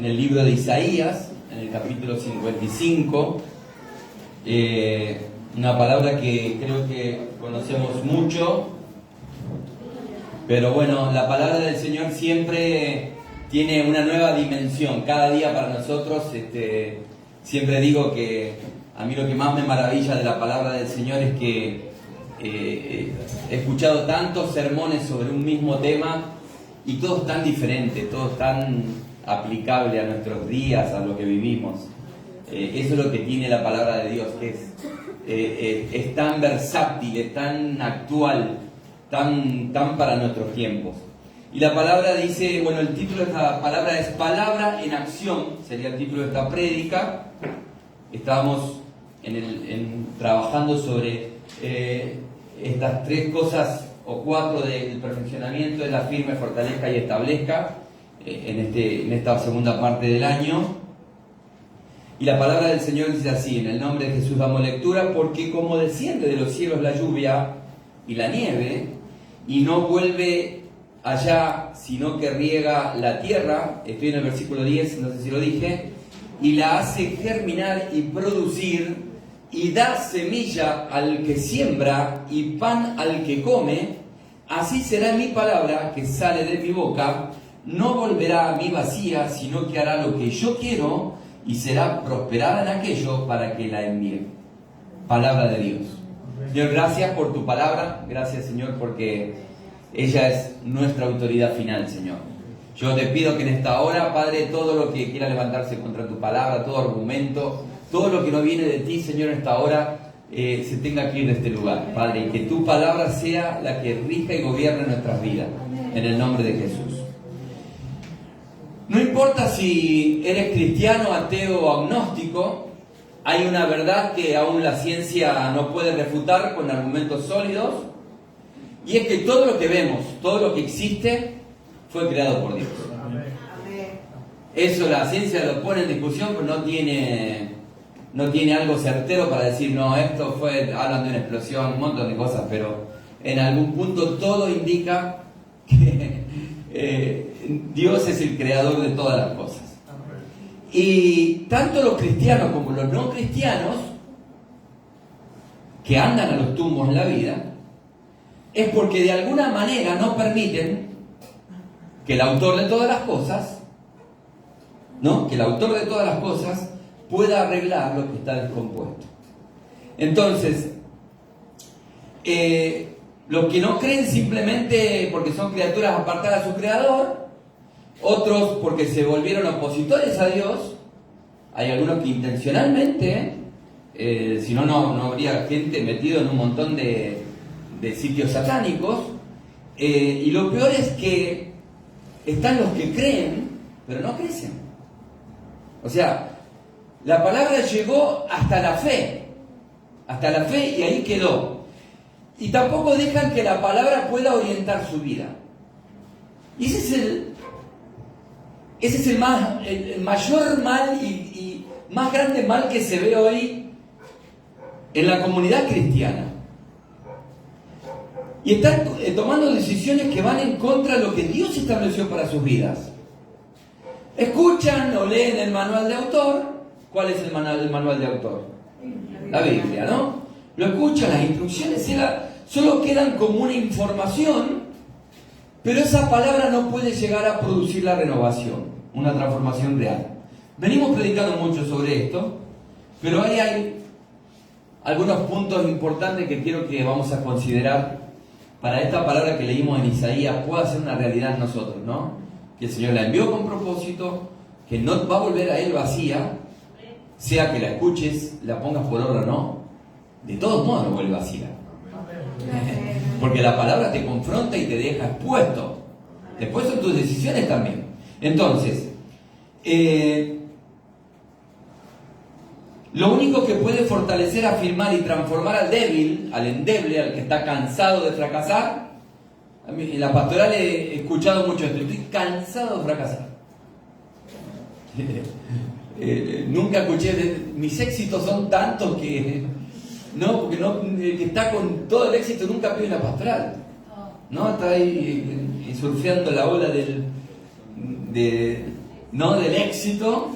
el libro de Isaías, en el capítulo 55, una palabra que creo que conocemos mucho, pero bueno, la palabra del Señor siempre tiene una nueva dimensión, cada día para nosotros. Siempre digo que a mí lo que más me maravilla de la palabra del Señor es que he escuchado tantos sermones sobre un mismo tema y todos tan diferentes, todos tan aplicables a nuestros días, a lo que vivimos. Eso es lo que tiene la palabra de Dios, que es tan versátil, es tan actual, tan para nuestros tiempos. Y la palabra dice, bueno, el título de esta palabra es Palabra en Acción, sería el título de esta prédica. Estábamos trabajando sobre estas tres cosas o cuatro del perfeccionamiento: de la firme, fortalezca y establezca en esta segunda parte del año. Y la palabra del Señor dice así: en el nombre de Jesús damos lectura, porque como desciende de los cielos la lluvia y la nieve, y no vuelve allá, sino que riega la tierra, estoy en el versículo 10, no sé si lo dije, y la hace germinar y producir, y da semilla al que siembra y pan al que come, así será mi palabra que sale de mi boca, no volverá a mí vacía, sino que hará lo que yo quiero, y será prosperada en aquello para que la envíe. Palabra de Dios. Señor, gracias por tu palabra, gracias, Señor, porque ella es nuestra autoridad final, Señor. Yo te pido que en esta hora, Padre, todo lo que quiera levantarse contra tu palabra, todo argumento, todo lo que no viene de ti, Señor, en esta hora, se tenga que ir de este lugar, Padre, y que tu palabra sea la que rija y gobierne nuestras vidas, en el nombre de Jesús. No importa si eres cristiano, ateo o agnóstico, hay una verdad que aún la ciencia no puede refutar con argumentos sólidos, y es que todo lo que vemos, todo lo que existe, fue creado por Dios. Eso la ciencia lo pone en discusión, pero no tiene algo certero para decir, no, esto fue, hablan de una explosión, un montón de cosas, pero en algún punto todo indica que Dios es el creador de todas las cosas. Y tanto los cristianos como los no cristianos que andan a los tumbos en la vida, es porque de alguna manera no permiten que el autor de todas las cosas, ¿no? Que el autor de todas las cosas pueda arreglar lo que está descompuesto. Entonces, los que no creen simplemente porque son criaturas apartadas a su creador, otros porque se volvieron opositores a Dios, hay algunos que intencionalmente, si no, no habría gente metido en un montón de sitios satánicos, y lo peor es que están los que creen, pero no crecen. O sea, la palabra llegó hasta la fe, y ahí quedó. Y tampoco dejan que la palabra pueda orientar su vida. Y ese es el mayor mal y más grande mal que se ve hoy en la comunidad cristiana. Y están tomando decisiones que van en contra de lo que Dios estableció para sus vidas. Escuchan o leen el manual de autor. ¿Cuál es el manual de autor? La Biblia, ¿no? Lo escuchan, las instrucciones solo quedan como una información, pero esa palabra no puede llegar a producir la renovación, una transformación real. Venimos predicando mucho sobre esto, pero ahí hay algunos puntos importantes que quiero que vamos a considerar para esta palabra que leímos en Isaías pueda ser una realidad en nosotros, ¿no? Que el Señor la envió con propósito, que no va a volver a Él vacía, sea que la escuches, la pongas por obra o no, de todos modos no vuelve vacía. Porque la palabra te confronta y te deja expuesto. Después son tus decisiones también. Entonces, lo único que puede fortalecer, afirmar y transformar al débil, al endeble, al que está cansado de fracasar. A mí, en la pastoral he escuchado mucho esto: estoy cansado de fracasar. Nunca escuché, mis éxitos son tantos que no, porque no, el que está con todo el éxito nunca pide una pastoral, ¿no? Está ahí surfeando la ola de no del éxito,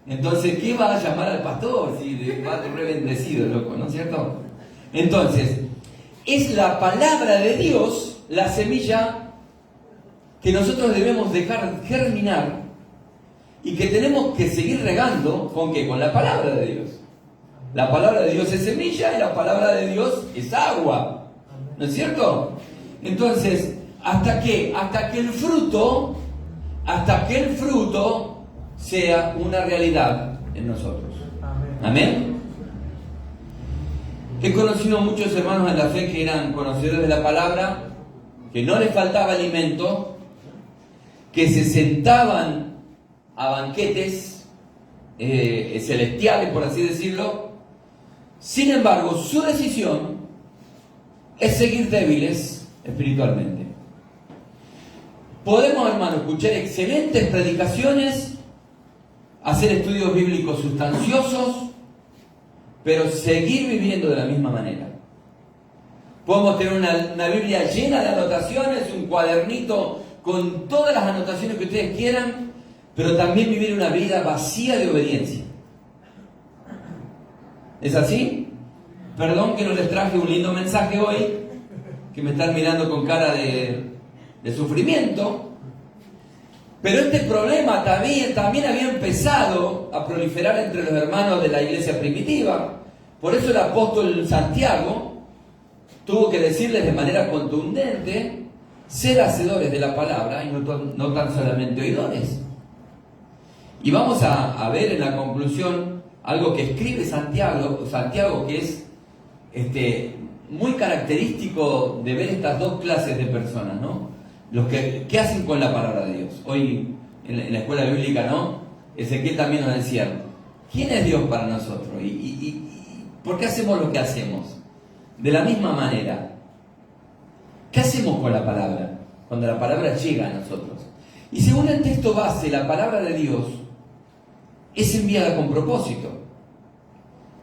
entonces, ¿qué va a llamar al pastor? Si va re bendecido, loco, ¿no es cierto? Entonces, es la palabra de Dios la semilla que nosotros debemos dejar germinar y que tenemos que seguir regando, ¿con qué? Con la palabra de Dios. La palabra de Dios es semilla y la palabra de Dios es agua, ¿no es cierto? Entonces, ¿hasta qué? Hasta que el fruto sea una realidad en nosotros. Amén. He conocido muchos hermanos en la fe que eran conocedores de la palabra, que no les faltaba alimento, que se sentaban a banquetes celestiales, por así decirlo. Sin embargo, su decisión es seguir débiles espiritualmente. Podemos, hermanos, escuchar excelentes predicaciones, hacer estudios bíblicos sustanciosos, pero seguir viviendo de la misma manera. Podemos tener una Biblia llena de anotaciones, un cuadernito con todas las anotaciones que ustedes quieran, pero también vivir una vida vacía de obediencia. ¿Es así? Perdón que no les traje un lindo mensaje hoy, que me están mirando con cara de sufrimiento, pero este problema también había empezado a proliferar entre los hermanos de la iglesia primitiva. Por eso el apóstol Santiago tuvo que decirles de manera contundente: sed hacedores de la palabra y no tan solamente oidores. Y vamos a ver en la conclusión algo que escribe Santiago, que es muy característico de ver estas dos clases de personas, ¿no? Los que hacen con la palabra de Dios. Hoy en la escuela bíblica, ¿no? Ezequiel también nos decía: ¿quién es Dios para nosotros? ¿Y por qué hacemos lo que hacemos? De la misma manera, ¿qué hacemos con la palabra? Cuando la palabra llega a nosotros. Y según el texto base, la palabra de Dios es enviada con propósito.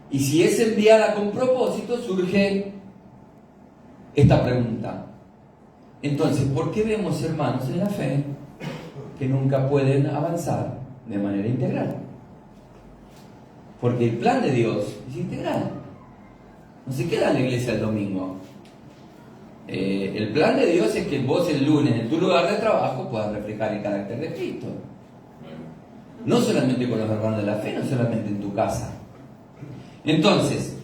Y si es enviada con propósito, surge esta pregunta. Entonces, ¿por qué vemos hermanos en la fe que nunca pueden avanzar de manera integral? Porque el plan de Dios es integral. No se queda en la iglesia el domingo. El plan de Dios es que vos el lunes en tu lugar de trabajo puedas reflejar el carácter de Cristo. No solamente con los hermanos de la fe, no solamente en tu casa. Entonces,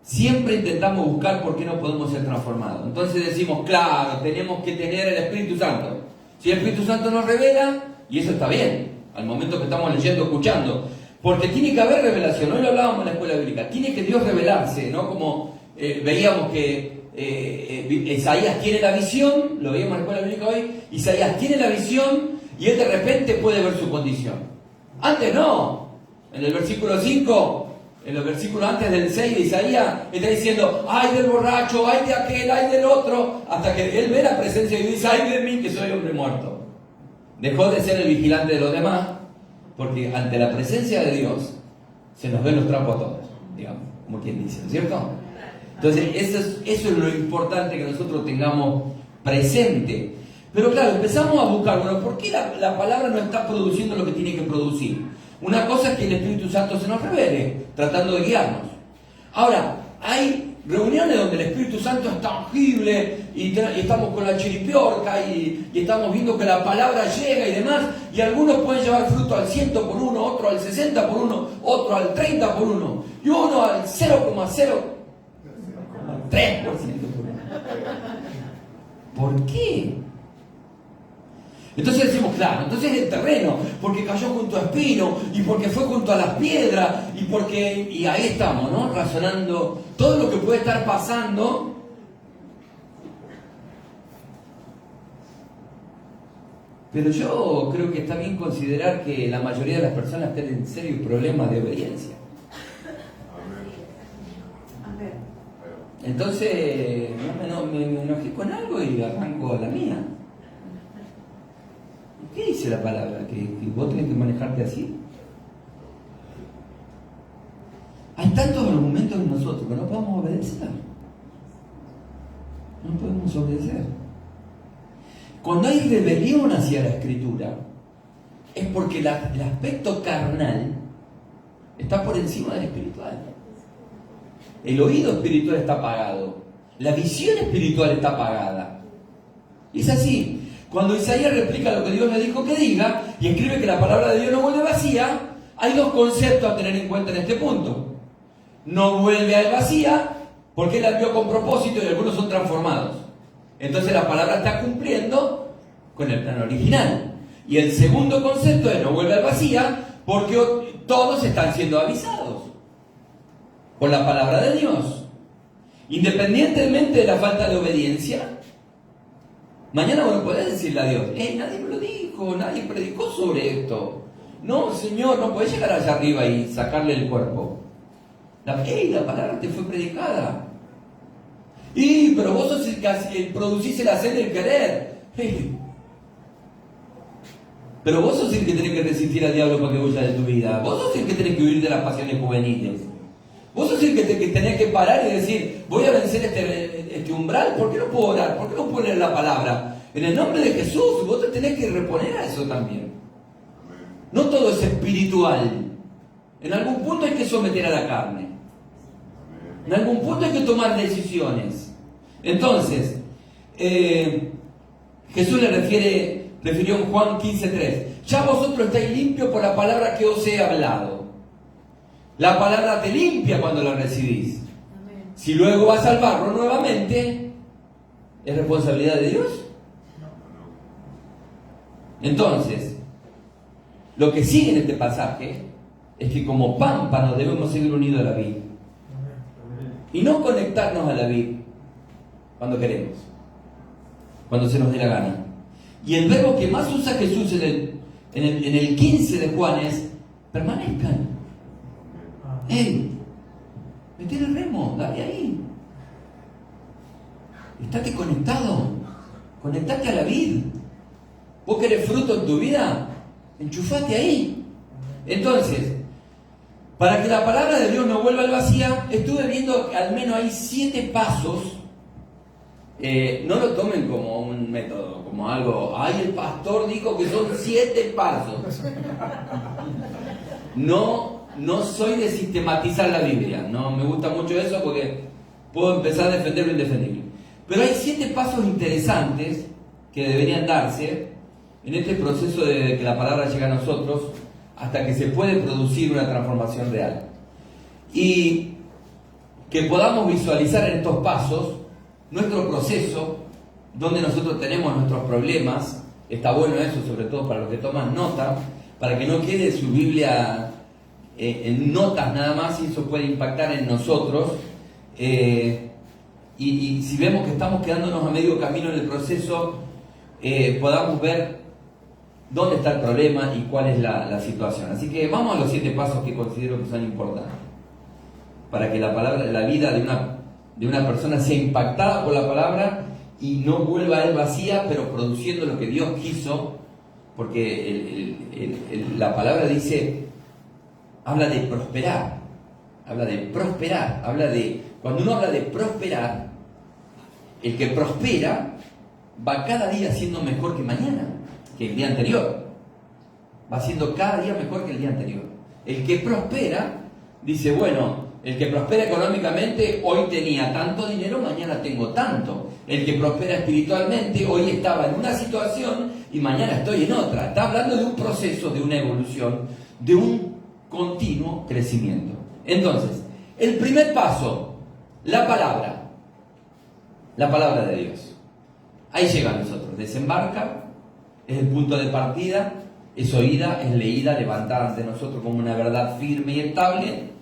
siempre intentamos buscar por qué no podemos ser transformados. Entonces decimos, claro, tenemos que tener el Espíritu Santo. Si el Espíritu Santo nos revela, y eso está bien, al momento que estamos leyendo, escuchando, porque tiene que haber revelación. Hoy lo hablábamos en la escuela bíblica, tiene que Dios revelarse, ¿no? Como veíamos que Isaías tiene la visión, lo veíamos en la escuela bíblica hoy, Isaías tiene la visión y él de repente puede ver su condición. Antes no. En el versículo 5, en los versículos antes del 6 de Isaías, está diciendo: ay del borracho, ay de aquel, ay del otro, hasta que él ve la presencia y dice: ay de mí, que soy hombre muerto. Dejó de ser el vigilante de los demás, porque ante la presencia de Dios se nos ven los trapos a todos, digamos, como quien dice, ¿no es cierto? Entonces eso es lo importante que nosotros tengamos presente. Pero claro, empezamos a buscar, bueno, ¿por qué la palabra no está produciendo lo que tiene que producir? Una cosa es que el Espíritu Santo se nos revele, tratando de guiarnos. Ahora, hay reuniones donde el Espíritu Santo es tangible y estamos con la chiripiorca y estamos viendo que la palabra llega y demás, y algunos pueden llevar fruto al 100 por 1, otro al 60 por 1, otro al 30 por 1 y uno al 0,03% por 1. ¿Por qué? Entonces decimos, claro, entonces es el terreno, porque cayó junto a espino, y porque fue junto a las piedras, y ahí estamos, ¿no? Razonando todo lo que puede estar pasando. Pero yo creo que está bien considerar que la mayoría de las personas tienen serios problemas de obediencia. Entonces, me enojé con algo y arranco a la mía. ¿Qué dice la palabra? ¿Que vos tenés que manejarte así? Hay tantos argumentos en nosotros que no podemos obedecer. No podemos obedecer. Cuando hay rebelión hacia la Escritura, es porque el aspecto carnal está por encima del espiritual. El oído espiritual está apagado. La visión espiritual está apagada. Y es así. Cuando Isaías replica lo que Dios le dijo que diga y escribe que la palabra de Dios no vuelve vacía, hay dos conceptos a tener en cuenta en este punto. No vuelve a él vacía porque él la envió con propósito y algunos son transformados. Entonces la palabra está cumpliendo con el plan original. Y el segundo concepto es no vuelve al vacía porque todos están siendo avisados por la palabra de Dios. Independientemente de la falta de obediencia, mañana vos no podés decirle a Dios, nadie me lo dijo, nadie predicó sobre esto. No, Señor, no podés llegar allá arriba y sacarle el cuerpo. La palabra te fue predicada. Pero vos sos el que producís el hacer y el querer. Pero vos sos el que tenés que resistir al diablo para que huya de tu vida. Vos sos el que tenés que huir de las pasiones juveniles. Vos sos el que tenés que parar y decir, voy a vencer este umbral. ¿Por qué no puedo orar? ¿Por qué no puedo leer la palabra? En el nombre de Jesús, vos te tenés que reponer a eso también. No todo es espiritual. En algún punto hay que someter a la carne. En algún punto hay que tomar decisiones. Entonces, Jesús le refirió en Juan 15:3. Ya vosotros estáis limpios por la palabra que os he hablado. La palabra te limpia cuando la recibís. Amén. Si luego vas al barro nuevamente, ¿es responsabilidad de Dios? Entonces, lo que sigue en este pasaje es que como pámpanos debemos seguir unidos a la vid. Y no conectarnos a la vid cuando queremos, cuando se nos dé la gana. Y el verbo que más usa Jesús en el 15 de Juan es permanezcan. Metele el remo, dale ahí. Estate conectado. Conectate a la vid. ¿Vos querés fruto en tu vida? Enchufate ahí. Entonces, para que la palabra de Dios no vuelva al vacía, estuve viendo que al menos hay 7 pasos. No lo tomen como un método, como algo, el pastor dijo que son 7 pasos. No soy de sistematizar la Biblia, no me gusta mucho eso porque puedo empezar a defender lo indefendible. Pero hay 7 pasos interesantes que deberían darse en este proceso de que la palabra llega a nosotros hasta que se puede producir una transformación real. Y que podamos visualizar en estos pasos nuestro proceso, donde nosotros tenemos nuestros problemas. Está bueno eso, sobre todo para los que toman nota, para que no quede su Biblia en notas nada más, y eso puede impactar en nosotros. Y si vemos que estamos quedándonos a medio camino en el proceso, podamos ver dónde está el problema y cuál es la situación. Así que vamos a los 7 pasos que considero que son importantes para que la vida de una persona sea impactada por la palabra y no vuelva a él vacía, pero produciendo lo que Dios quiso, porque la palabra habla de prosperar, cuando uno habla de prosperar, el que prospera va cada día siendo mejor que mañana, que el día anterior, va siendo cada día mejor que el día anterior. El que prospera dice, bueno, el que prospera económicamente, hoy tenía tanto dinero, mañana tengo tanto. El que prospera espiritualmente, hoy estaba en una situación y mañana estoy en otra. Está hablando de un proceso, de una evolución, de un continuo crecimiento. Entonces, el primer paso, la palabra de Dios. Ahí llega a nosotros, desembarca, es el punto de partida, es oída, es leída, levantada ante nosotros como una verdad firme y estable.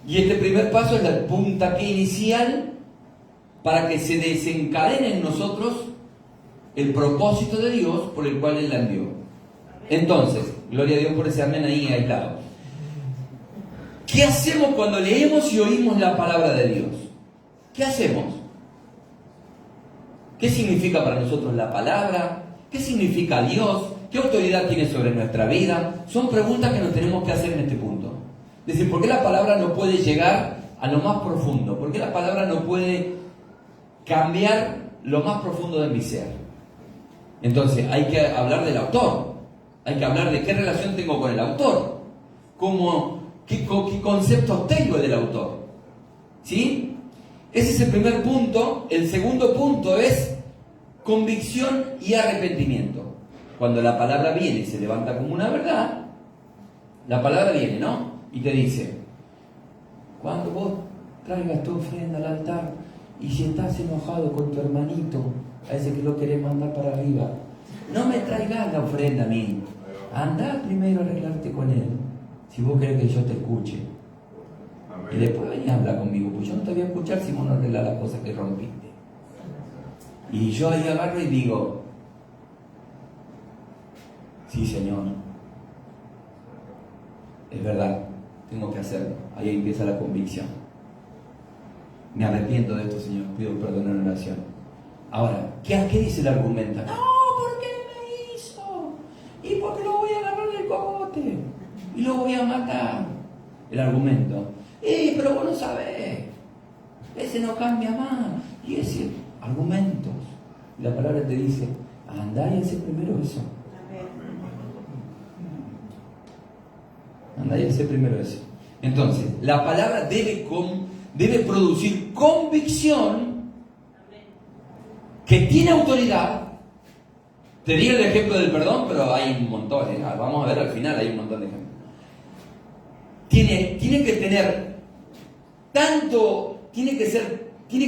Y este primer paso es la puntapié inicial para que se desencadene en nosotros el propósito de Dios por el cual Él la envió. Entonces, gloria a Dios por ese amén ahí aislado. ¿Qué hacemos cuando leemos y oímos la palabra de Dios? ¿Qué hacemos? ¿Qué significa para nosotros la palabra? ¿Qué significa Dios? ¿Qué autoridad tiene sobre nuestra vida? Son preguntas que nos tenemos que hacer en este punto. Es decir, ¿por qué la palabra no puede llegar a lo más profundo? ¿Por qué la palabra no puede cambiar lo más profundo de mi ser? Entonces hay que hablar del autor, hay que hablar de qué relación tengo con el autor, qué conceptos tengo del autor. ¿Sí? Ese es el primer punto. El segundo punto es convicción y arrepentimiento. Cuando la palabra viene y se levanta como una verdad, la palabra viene, ¿no? Y te dice, cuando vos traigas tu ofrenda al altar y si estás enojado con tu hermanito, a ese que lo querés mandar para arriba, no me traigas la ofrenda a mí. Andá primero a arreglarte con él, si vos querés que yo te escuche. Y después venís a hablar conmigo, pues yo no te voy a escuchar si vos no arreglas las cosas que rompiste. Y yo ahí agarro y digo, sí, Señor, es verdad, tengo que hacerlo. Ahí empieza la convicción. Me arrepiento de esto, Señor, pido perdón en oración. Ahora, ¿qué dice el argumento? No, ¿por qué me hizo? ¿Y por qué lo voy a agarrar del cogote? Y lo voy a matar. El argumento. Pero vos no sabés. Ese no cambia más. Y ese, argumentos. Y la palabra te dice, andá y hace primero eso. Andá y hace primero eso. Entonces, la palabra debe producir convicción que tiene autoridad. Te di el ejemplo del perdón, pero hay un montón. Vamos a ver al final, hay un montón de ejemplos. Tiene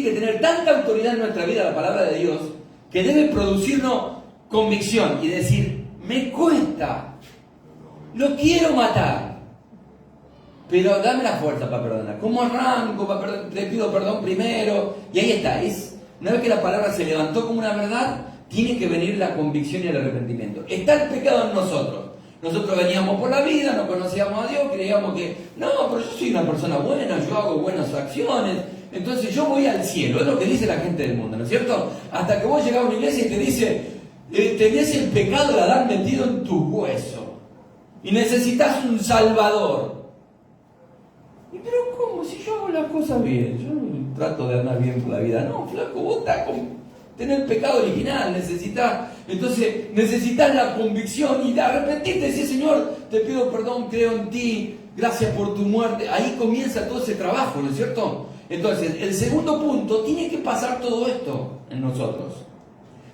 que tener tanta autoridad en nuestra vida la palabra de Dios, que debe producirnos convicción y decir, me cuesta, lo quiero matar, pero dame la fuerza para perdonar. ¿Cómo arranco? Le pido perdón primero. Y ahí está. Una vez que la palabra se levantó como una verdad, tiene que venir la convicción y el arrepentimiento. Está el pecado en nosotros. Nosotros veníamos por la vida, no conocíamos a Dios, creíamos que, no, pero yo soy una persona buena, yo hago buenas acciones, entonces yo voy al cielo. Es lo que dice la gente del mundo, ¿no es cierto? Hasta que vos llegás a una iglesia y te dice, tenés el pecado de Adán metido en tus huesos y necesitas un salvador. Pero ¿cómo? Si yo hago las cosas bien, yo trato de andar bien por la vida. No, flaco, vos estás con tener el pecado original, necesitas la convicción y de arrepentirte y decir, Señor, te pido perdón, creo en ti, gracias por tu muerte. Ahí comienza todo ese trabajo, ¿no es cierto? Entonces, el segundo punto, tiene que pasar todo esto en nosotros.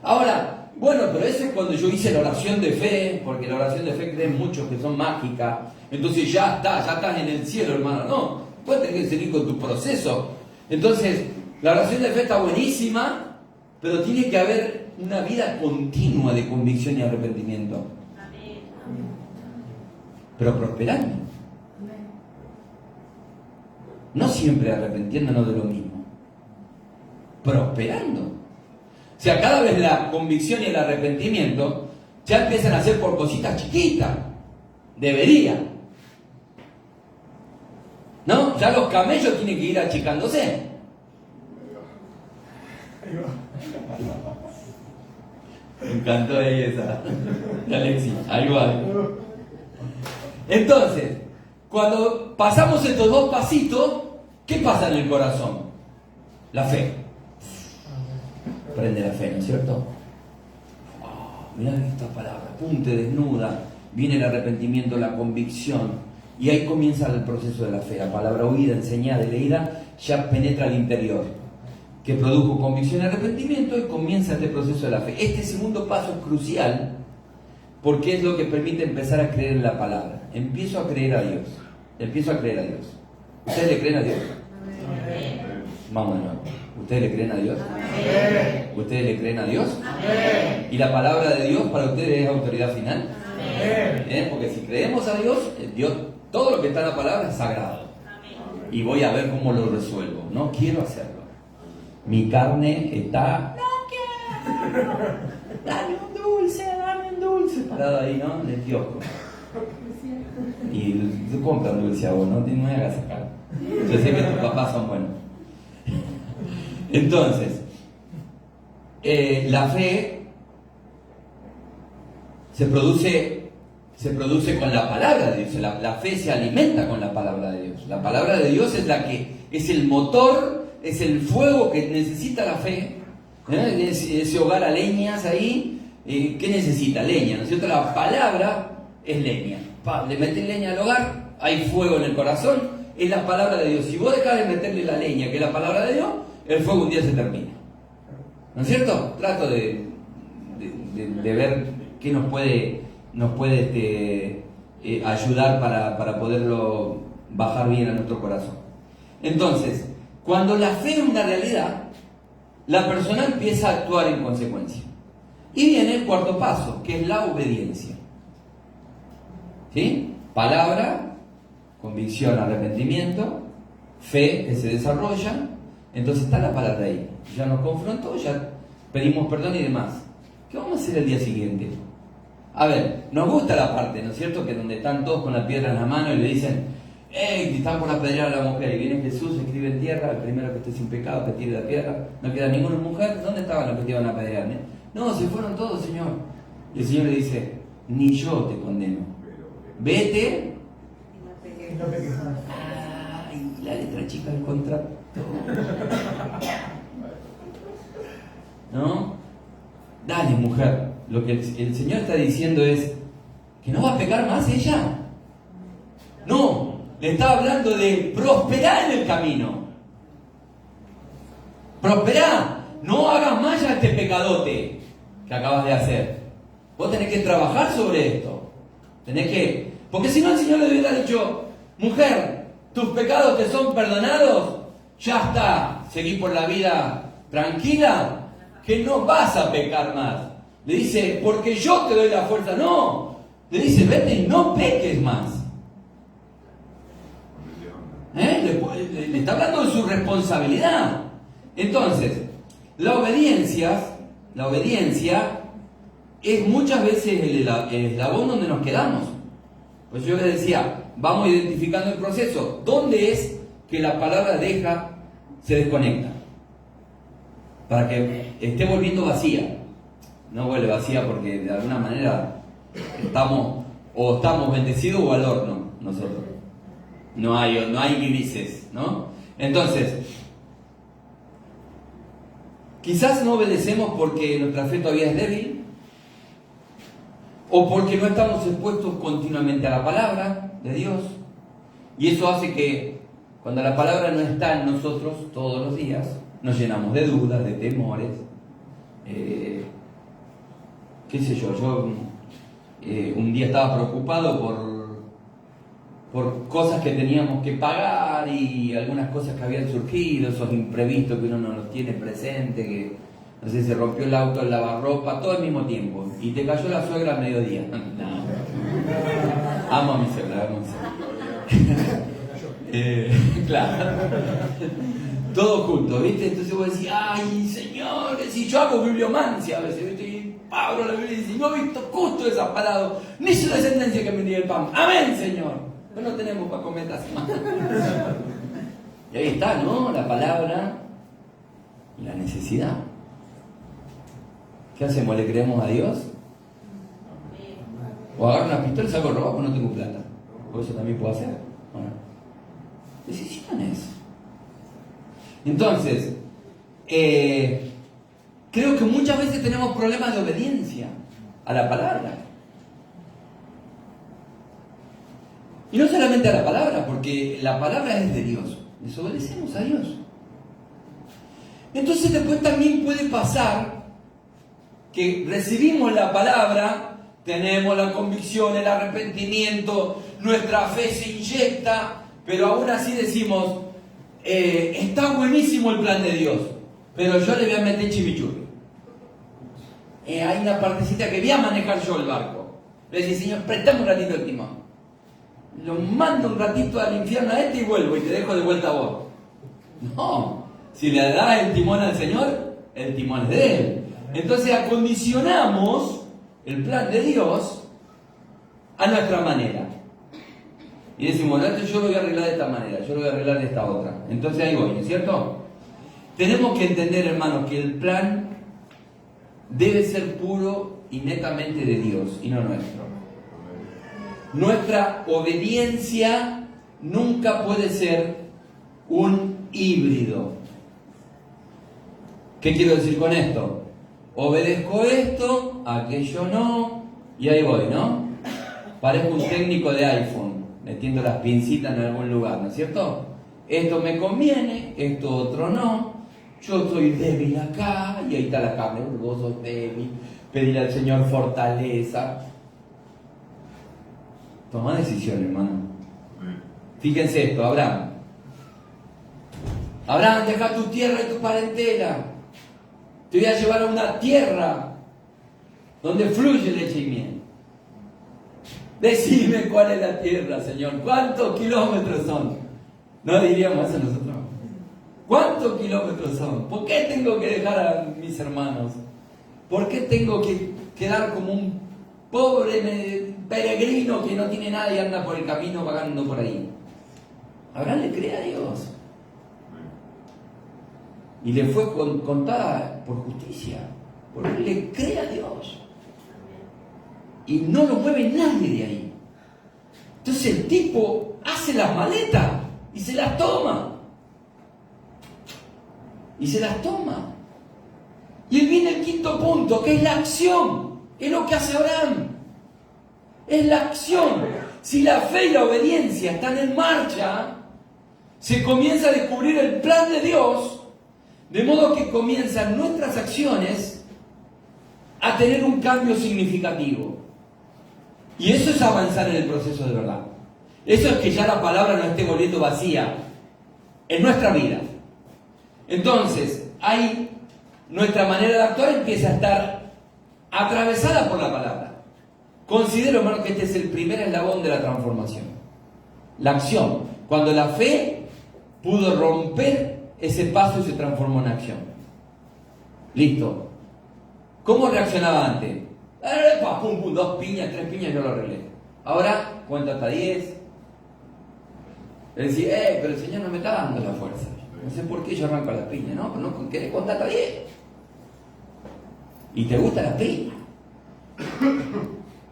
Ahora, bueno, pero eso es cuando yo hice la oración de fe, porque la oración de fe creen muchos que son mágicas. Entonces ya estás en el cielo, hermano. No, puedes tener que seguir con tu proceso. Entonces, la oración de fe está buenísima, pero tiene que haber una vida continua de convicción y arrepentimiento. Pero prosperando. No siempre arrepentiéndonos de lo mismo. Prosperando. O sea, cada vez la convicción y el arrepentimiento ya empiezan a ser por cositas chiquitas. Debería. ¿No? Ya los camellos tienen que ir achicándose. Me encantó ahí esa. Alexis, algo hay. Entonces, cuando pasamos estos dos pasitos, ¿qué pasa en el corazón? La fe. Prende la fe, ¿no es cierto? Mirá esta palabra, pum, te desnuda. Viene el arrepentimiento, la convicción. Y ahí comienza el proceso de la fe. La palabra oída, enseñada y leída ya penetra al interior, que produjo convicción y arrepentimiento, y comienza este proceso de la fe. Este segundo paso es crucial porque es lo que permite empezar a creer en la palabra. Empiezo a creer a Dios. ¿Ustedes le creen a Dios? Amén. Vamos de nuevo. ¿Ustedes le creen a Dios? Amén. ¿Ustedes le creen a Dios? Amén. ¿Y la palabra de Dios para ustedes es autoridad final? Amén. Porque si creemos a Dios, todo lo que está en la palabra es sagrado. Amén. Y voy a ver cómo lo resuelvo. No quiero hacerlo. Mi carne está, no quiero, dame un dulce, parado ahí, ¿no? En el kiosco. Y tú compras dulce a vos, ¿no? No me hagas sacar. Yo sé que tus papás son buenos. Entonces, la fe se produce con la palabra de Dios. La fe se alimenta con la palabra de Dios. La palabra de Dios es la que es el motor, es el fuego que necesita la fe. Ese hogar a leñas ahí, ¿qué necesita? Leña, ¿no es cierto? La palabra es leña. Le metes leña al hogar, hay fuego en el corazón, es la palabra de Dios. Si vos dejás de meterle la leña, que es la palabra de Dios, el fuego un día se termina. ¿No es cierto? Trato de ver qué nos puede ayudar para poderlo bajar bien a nuestro corazón. Entonces, cuando la fe es una realidad, la persona empieza a actuar en consecuencia. Y viene el cuarto paso, que es la obediencia. ¿Sí? Palabra, convicción, arrepentimiento, fe que se desarrolla. Entonces está la palabra ahí. Ya nos confrontó, ya pedimos perdón y demás. ¿Qué vamos a hacer el día siguiente? A ver, nos gusta la parte, ¿no es cierto? Que donde están todos con la piedra en la mano y le dicen, ¡ey! Están por apedrear a la mujer. Y viene Jesús, escribe en tierra, el primero que esté sin pecado, que tire la piedra. No queda ninguna mujer. ¿Dónde estaban los que te iban a apedrear? No, se fueron todos, Señor. Y el Señor le dice, ni yo te condeno. Vete. Ay, la letra chica del contrato. ¿No? Dale, mujer. Lo que el Señor está diciendo es que no va a pecar más ella. No, le está hablando de prosperar en el camino. Prosperar. No hagas más ya este pecadote que acabas de hacer. Vos tenés que trabajar sobre esto. Porque si no el Señor le hubiera dicho, mujer, tus pecados te son perdonados, ya está, seguí por la vida tranquila, que no vas a pecar más. Le dice, porque yo te doy la fuerza. No, le dice, vete y no peques más. Le está hablando de su responsabilidad. Entonces, la obediencia es muchas veces el eslabón donde nos quedamos. Pues yo les decía, vamos identificando el proceso. ¿Dónde es que la palabra se desconecta? Para que esté volviendo vacía. No vuelve vacía porque de alguna manera estamos bendecidos o al horno nosotros. No hay grises, ¿no? Entonces, quizás no obedecemos porque nuestra fe todavía es débil, o porque no estamos expuestos continuamente a la palabra de Dios, y eso hace que cuando la palabra no está en nosotros todos los días, nos llenamos de dudas, de temores, qué sé yo, un día estaba preocupado por cosas que teníamos que pagar y algunas cosas que habían surgido, esos imprevistos que uno no los tiene presente, que no sé, se rompió el auto, el lavarropa, todo al mismo tiempo, y te cayó la suegra al mediodía. No. Amo a mi suegra, claro. Todo junto, ¿viste? Entonces vos decís, ay, Señor, si yo hago bibliomancia a veces, ¿viste? Y Pablo la Biblia dice, no he visto justo desamparado, ni su descendencia que me diga el pan. Amén, Señor. No tenemos para comer esta semana. Y ahí está, ¿no? La palabra y la necesidad. ¿Qué hacemos? ¿Le creemos a Dios? O agarro una pistola y salgo a robar porque no tengo plata. O eso también puedo hacer. Bueno, decisiones. Entonces, creo que muchas veces tenemos problemas de obediencia a la palabra. Y no solamente a la palabra, porque la palabra es de Dios. Desobedecemos a Dios. Entonces después también puede pasar que recibimos la palabra, tenemos la convicción, el arrepentimiento, nuestra fe se inyecta, pero aún así decimos, está buenísimo el plan de Dios, pero yo le voy a meter chimichurri. Hay una partecita que voy a manejar yo el barco. Le dice, Señor, préstame un ratito el timón. Lo mando un ratito al infierno a y vuelvo y te dejo de vuelta a vos. No, si le das el timón al Señor, el timón es de Él. Entonces acondicionamos el plan de Dios a nuestra manera. Y decimos, yo lo voy a arreglar de esta manera, yo lo voy a arreglar de esta otra. Entonces ahí voy, ¿no es cierto? Tenemos que entender, hermanos, que el plan debe ser puro y netamente de Dios y no nuestro. Nuestra obediencia nunca puede ser un híbrido. ¿Qué quiero decir con esto? Obedezco esto no, aquello no, y ahí voy, ¿no? Parezco un técnico de iPhone, metiendo las pincitas en algún lugar, ¿no es cierto? Esto me conviene, esto otro no, yo soy débil acá, y ahí está la carne, vos sos débil, pedir al Señor fortaleza. Toma decisión, hermano. Fíjense esto, Abraham. Abraham, deja tu tierra y tu parentela. Te voy a llevar a una tierra donde fluye leche y miel. Decime cuál es la tierra, Señor. ¿Cuántos kilómetros son? No diríamos eso nosotros. ¿Cuántos kilómetros son? ¿Por qué tengo que dejar a mis hermanos? ¿Por qué tengo que quedar como un pobre peregrino que no tiene nada y anda por el camino vagando por ahí? Abraham le cree a Dios. Y le fue contada por justicia. Porque le cree a Dios. Y no lo mueve nadie de ahí. Entonces el tipo hace las maletas y se las toma. Y se las toma. Y viene el quinto punto, que es la acción. Es lo que hace Abraham. Es la acción. Si la fe y la obediencia están en marcha, se comienza a descubrir el plan de Dios, de modo que comienzan nuestras acciones a tener un cambio significativo. Y eso es avanzar en el proceso de verdad. Eso es que ya la palabra no esté volviendo vacía en nuestra vida. Entonces, nuestra manera de actuar empieza a estar atravesada por la palabra. Considero, hermano, que este es el primer eslabón de la transformación. La acción. Cuando la fe pudo romper ese paso y se transformó en acción. Listo. ¿Cómo reaccionaba antes? Pum, pum, 2 piñas, 3 piñas, yo lo arreglé. Ahora, cuento hasta 10. Le decía, pero el Señor no me está dando la fuerza. No sé por qué yo arranco las piñas, ¿no? Pero no querés contar hasta 10. ¿Y te gusta la piña?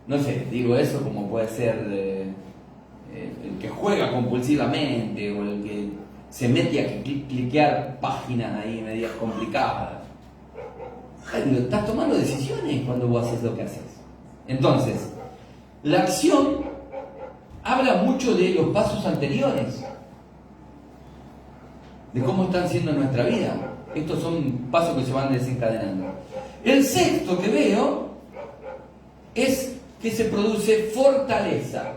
No sé, digo eso como puede ser el que juega compulsivamente o el que se mete a cliquear páginas ahí medias complicadas. Estás tomando decisiones cuando vos haces lo que haces. Entonces, la acción habla mucho de los pasos anteriores, de cómo están siendo en nuestra vida. Estos son pasos que se van desencadenando. El sexto que veo es que se produce fortaleza.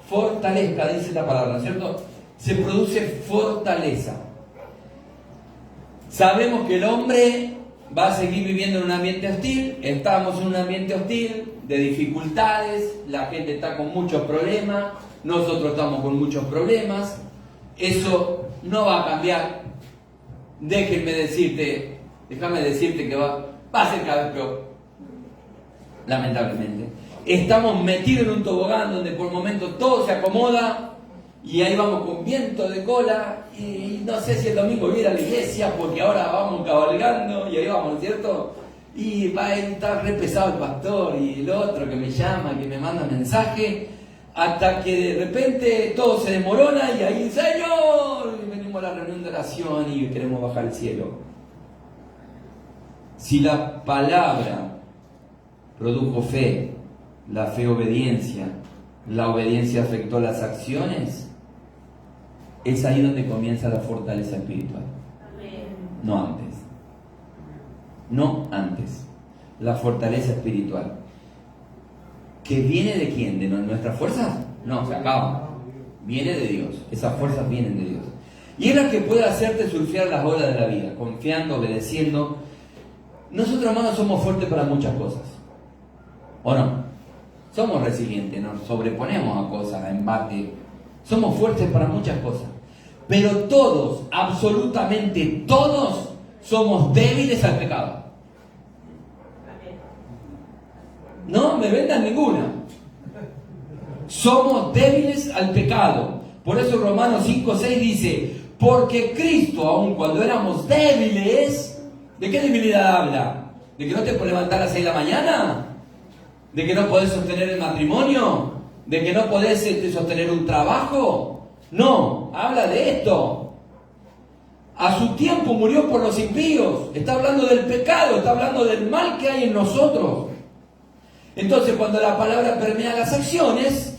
Fortaleza, dice la palabra, ¿no es cierto? Se produce fortaleza. Sabemos que el hombre va a seguir viviendo en un ambiente hostil. Estamos en un ambiente hostil, de dificultades, la gente está con muchos problemas, nosotros estamos con muchos problemas. Eso no va a cambiar. Déjame decirte que va a ser cada vez peor. Lamentablemente. Estamos metidos en un tobogán donde por momentos todo se acomoda y ahí vamos con viento de cola y no sé si el domingo voy a ir a la iglesia porque ahora vamos cabalgando y ahí vamos, ¿cierto? Y va a estar re pesado el pastor y el otro que me llama, que me manda mensaje, hasta que de repente todo se desmorona y ahí, Señor, y venimos a la reunión de oración y queremos bajar al cielo. Si la palabra produjo fe, la fe obediencia, la obediencia afectó las acciones, es ahí donde comienza la fortaleza espiritual. No antes. No antes. La fortaleza espiritual. ¿Que viene de quién? ¿De nuestras fuerzas? No, se acaba. Viene de Dios. Esas fuerzas vienen de Dios. Y es la que puede hacerte surfear las olas de la vida, confiando, obedeciendo. Nosotros, hermanos, somos fuertes para muchas cosas. ¿O no? Somos resilientes, nos sobreponemos a cosas, a embate. Somos fuertes para muchas cosas. Pero todos, absolutamente todos, somos débiles al pecado. No me vendan ninguna. Somos débiles al pecado. Por eso Romanos 5:6 dice, porque Cristo, aun cuando éramos débiles, ¿de qué debilidad habla? ¿De que no te puedes levantar a las 6 de la mañana? ¿De que no podés sostener el matrimonio? ¿De que no podés sostener un trabajo? No, habla de esto. A su tiempo murió por los impíos. Está hablando del pecado, está hablando del mal que hay en nosotros. Entonces, cuando la palabra permea las acciones,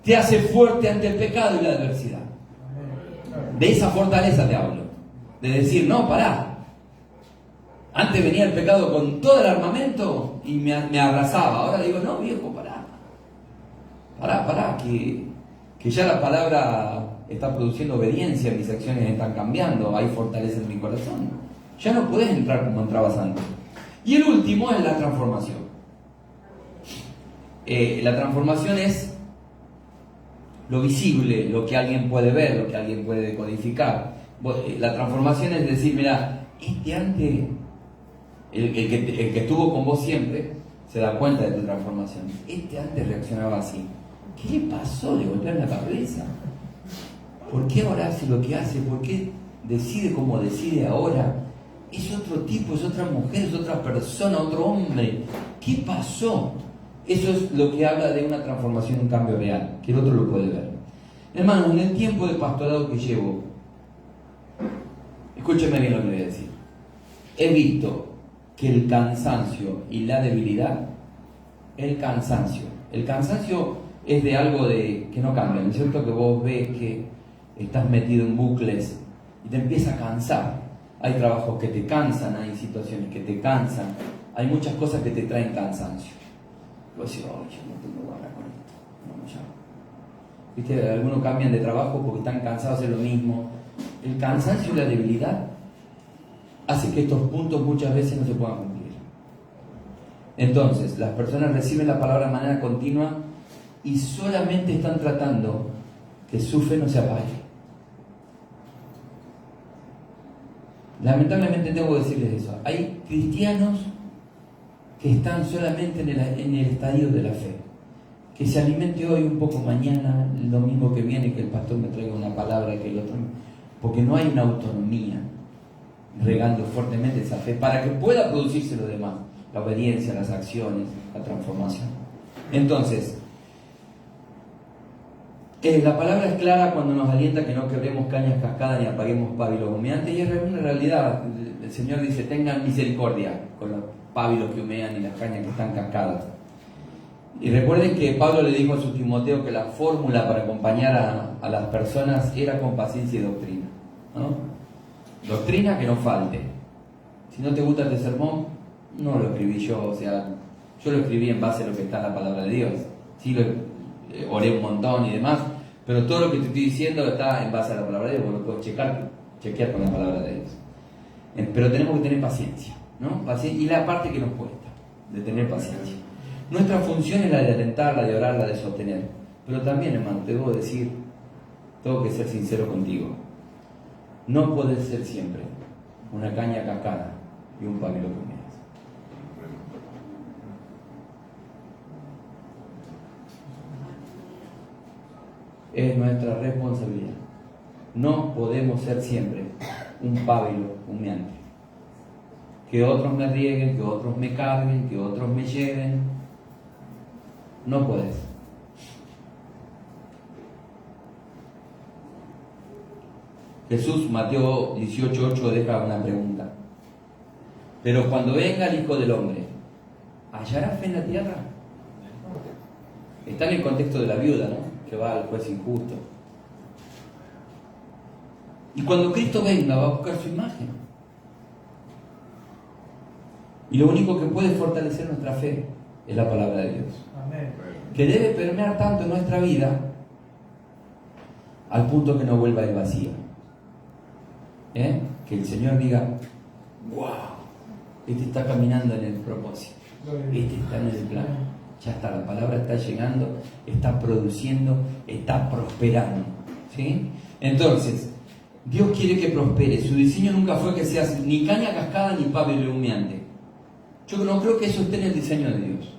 te hace fuerte ante el pecado y la adversidad. De esa fortaleza te hablo. De decir, no, pará. Antes venía el pecado con todo el armamento y me abrazaba. Ahora digo, no, viejo, pará. Pará, que ya la palabra está produciendo obediencia, mis acciones están cambiando, hay fortaleza en mi corazón. Ya no podés entrar como entrabas antes. Y el último es la transformación. La transformación es lo visible, lo que alguien puede ver, lo que alguien puede decodificar. La transformación es decir, mira, antes, el que estuvo con vos siempre, se da cuenta de tu transformación. Antes reaccionaba así. ¿Qué le pasó? ¿Le golpearon la cabeza? ¿Por qué ahora hace lo que hace? ¿Por qué decide como decide ahora? Es otro tipo, es otra mujer, es otra persona, otro hombre. ¿Qué pasó? Eso es lo que habla de una transformación, un cambio real, que el otro lo puede ver. Hermanos, en el tiempo de pastorado que llevo, escúcheme bien lo que voy a decir. He visto que el cansancio y la debilidad, el cansancio es de algo que no cambia, ¿no es cierto? Que vos ves que estás metido en bucles y te empieza a cansar. Hay trabajos que te cansan, hay situaciones que te cansan, hay muchas cosas que te traen cansancio. Vos decís, yo no tengo ganas con esto, no, ya. ¿Viste? Algunos cambian de trabajo porque están cansados de hacer lo mismo. El cansancio y la debilidad hace que estos puntos muchas veces no se puedan cumplir. Entonces, las personas reciben la palabra de manera continua y solamente están tratando que su fe no se apague. Lamentablemente tengo que decirles eso. Hay cristianos que están solamente en el estadio de la fe. Que se alimente hoy un poco mañana, el domingo que viene, que el pastor me traiga una palabra, que el otro... Porque no hay una autonomía regando fuertemente esa fe para que pueda producirse lo demás. La obediencia, las acciones, la transformación. Entonces, la palabra es clara cuando nos alienta que no quebremos cañas cascadas ni apaguemos pábilos humeantes, y es una realidad. El Señor dice, tengan misericordia con los pábilos que humean y las cañas que están cascadas. Y recuerden que Pablo le dijo a su Timoteo que la fórmula para acompañar a las personas era con paciencia y doctrina, ¿no? Doctrina que no falte. Si no te gusta este sermón, no lo escribí yo, o sea, yo lo escribí en base a lo que está en la palabra de Dios. Sí, oré un montón y demás, pero todo lo que te estoy diciendo está en base a la palabra de Dios, vos lo puedes chequear con la palabra de Dios. Pero tenemos que tener paciencia, ¿no? Y la parte que nos cuesta, de tener paciencia. Nuestra función es la de alentar, la de orar, la de sostener. Pero también, hermano, te debo decir, tengo que ser sincero contigo. No podés ser siempre una caña cascada y un pábilo que humeas. Es nuestra responsabilidad. No podemos ser siempre un pábilo humeante. Que otros me rieguen, que otros me carguen, que otros me lleven. No puedes. Jesús, Mateo 18:8, deja una pregunta. Pero cuando venga el Hijo del Hombre, ¿hallará fe en la tierra? Está en el contexto de la viuda, ¿no? Que va al juez injusto. Y cuando Cristo venga, va a buscar su imagen. Y lo único que puede fortalecer nuestra fe es la palabra de Dios. Amén. Que debe permear tanto en nuestra vida al punto que no vuelva el vacío. Que el Señor diga, wow, este está caminando en el propósito, este está en el plan. Ya está, la palabra está llegando, está produciendo, está prosperando, ¿sí? Entonces, Dios quiere que prospere. Su diseño nunca fue que seas ni caña cascada ni pábilo humeante. Yo no creo que eso esté en el diseño de Dios.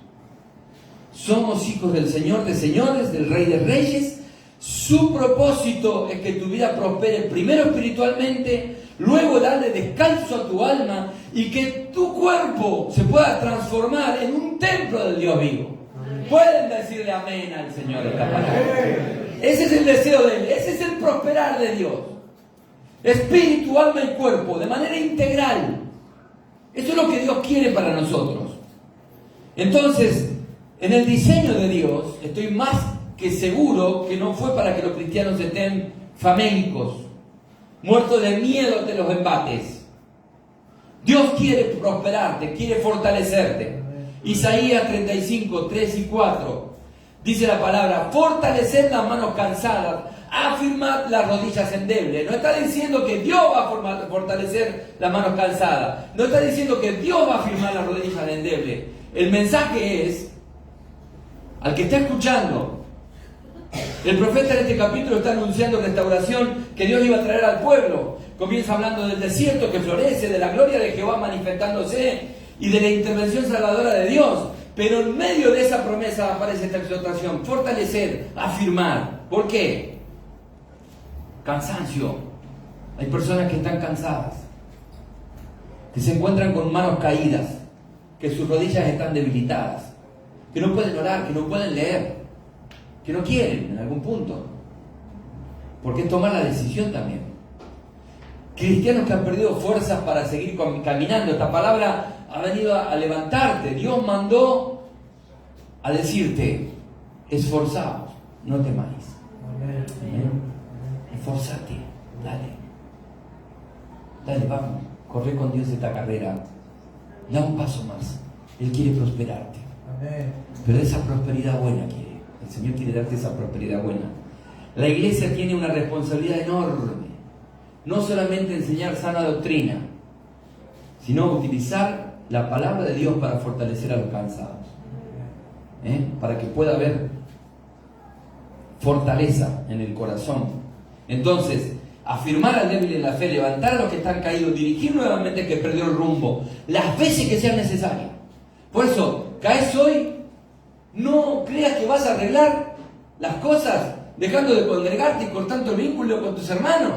Somos hijos del Señor de señores, del Rey de reyes. Su propósito es que tu vida prospere primero espiritualmente, luego darle descanso a tu alma y que tu cuerpo se pueda transformar en un templo del Dios vivo. Pueden decirle amén al Señor esta palabra. Ese es el deseo de Él, ese es el prosperar de Dios. Espíritu, alma y cuerpo, de manera integral. Eso es lo que Dios quiere para nosotros. Entonces, En el diseño de Dios, estoy más que seguro que no fue para que los cristianos estén famélicos, muertos de miedo ante los embates. Dios quiere prosperarte, quiere fortalecerte. Isaías 35, 3 y 4 dice la palabra: fortaleced las manos cansadas, afirmad las rodillas endebles. No está diciendo que Dios va a fortalecer las manos cansadas, no está diciendo que Dios va a afirmar las rodillas endebles. El mensaje es al que está escuchando. El profeta en este capítulo está anunciando restauración que Dios iba a traer al pueblo. Comienza hablando del desierto que florece, de la gloria de Jehová manifestándose y de la intervención salvadora de Dios. Pero en medio de esa promesa aparece esta exhortación: fortalecer, afirmar. ¿Por qué? Cansancio. Hay personas que están cansadas, que se encuentran con manos caídas, que sus rodillas están debilitadas, que no pueden orar, que no pueden leer, que no quieren en algún punto, porque es tomar la decisión también. Cristianos que han perdido fuerzas para seguir caminando. Esta palabra ha venido a levantarte. Dios mandó a decirte: esforzaos, no temáis. Esforzate, dale, vamos, corre con Dios esta carrera, da un paso más. Él quiere prosperarte. Pero esa prosperidad buena quiere. El Señor quiere darte esa prosperidad buena. La iglesia tiene una responsabilidad enorme. No solamente enseñar sana doctrina, sino utilizar la palabra de Dios para fortalecer a los cansados. Para que pueda haber fortaleza en el corazón. Entonces, afirmar al débil en la fe, levantar a los que están caídos, dirigir nuevamente al que perdió el rumbo, las veces que sea necesario. Por eso, caes hoy, no creas que vas a arreglar las cosas dejando de congregarte y cortando el vínculo con tus hermanos.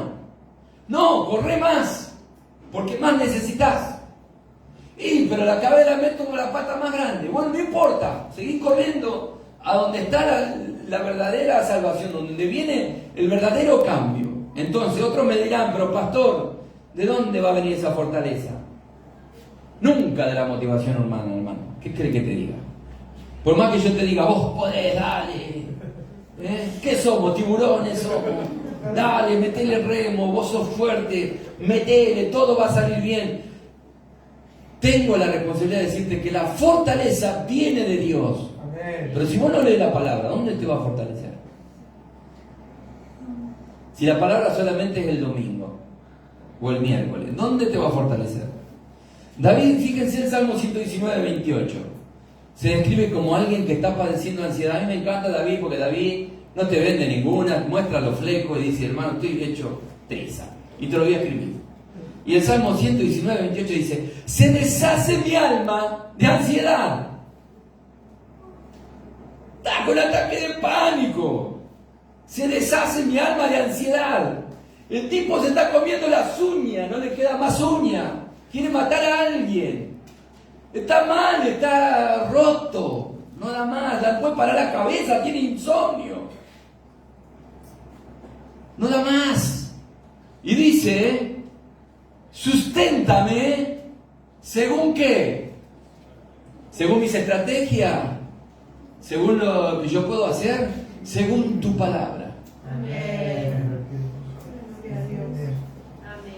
No, corre más, porque más necesitas. Pero la cabeza meto con la pata más grande. Bueno, no importa, seguís corriendo a donde está la verdadera salvación, donde viene el verdadero cambio. Entonces otros me dirán: pero pastor, ¿de dónde va a venir esa fortaleza? Nunca de la motivación hermano. ¿Qué cree que te diga? Por más que yo te diga: vos podés, dale. ¿Qué somos? Tiburones somos. Dale, metele remo, vos sos fuerte, metele, todo va a salir bien. Tengo la responsabilidad de decirte que la fortaleza viene de Dios. Amén. Pero si vos no lees la palabra, ¿dónde te va a fortalecer? Si la palabra solamente es el domingo o el miércoles, ¿dónde te va a fortalecer? David, fíjense el Salmo 119, 28. Se describe como alguien que está padeciendo ansiedad. A mí me encanta David, porque David no te vende ninguna, muestra los flecos y dice: hermano, estoy hecho triza. Y te lo voy a escribir. Y el Salmo 119, 28 dice: se deshace mi alma de ansiedad. Está con ataque de pánico. Se deshace mi alma de ansiedad. El tipo se está comiendo las uñas, no le queda más uña. Quiere matar a alguien. Está mal, está roto. No da más, le puede parar la cabeza, tiene insomnio. No da más. Y dice: susténtame, ¿según qué? ¿Según mis estrategias? ¿Según lo que yo puedo hacer? Según tu palabra. Amén.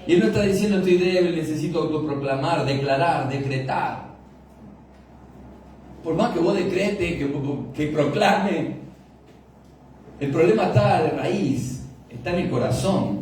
Y él no está diciendo: estoy débil, necesito autoproclamar, declarar, decretar. Por más que vos decretes, que proclame, el problema está de raíz, está en el corazón.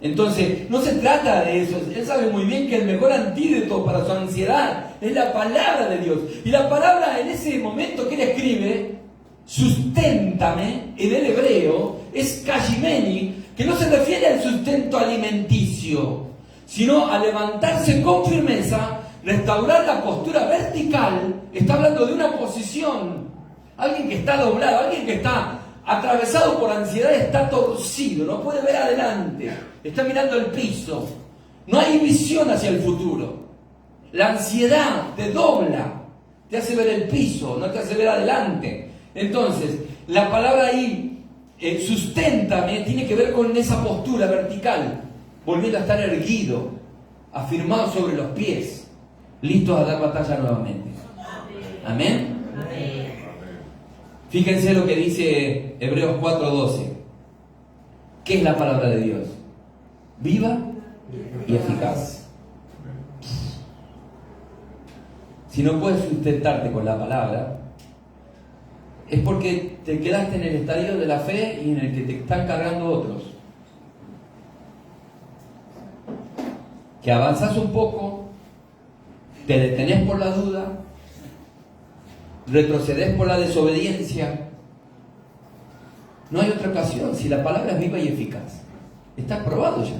Entonces, no se trata de eso. Él sabe muy bien que el mejor antídoto para su ansiedad es la palabra de Dios. Y la palabra, en ese momento que él escribe, susténtame, en el hebreo, es kashimeni, que no se refiere al sustento alimenticio, sino a levantarse con firmeza, restaurar la postura vertical. Está hablando de una posición. Alguien que está doblado, alguien que está atravesado por ansiedad, está torcido, no puede ver adelante, está mirando el piso, no hay visión hacia el futuro. La ansiedad te dobla, te hace ver el piso, no te hace ver adelante. Entonces, la palabra ahí, susténtame, tiene que ver con esa postura vertical, volviendo a estar erguido, afirmado sobre los pies, listos a dar batalla nuevamente. Amén. Amén. Fíjense lo que dice Hebreos 4:12. ¿Qué es la palabra de Dios? Viva y eficaz. Si no puedes sustentarte con la palabra, es porque te quedaste en el estadio de la fe y en el que te están cargando otros. Que avanzás un poco, te detenés por la duda, retrocedes por la desobediencia. No hay otra ocasión. Si la palabra es viva y eficaz, está probado ya.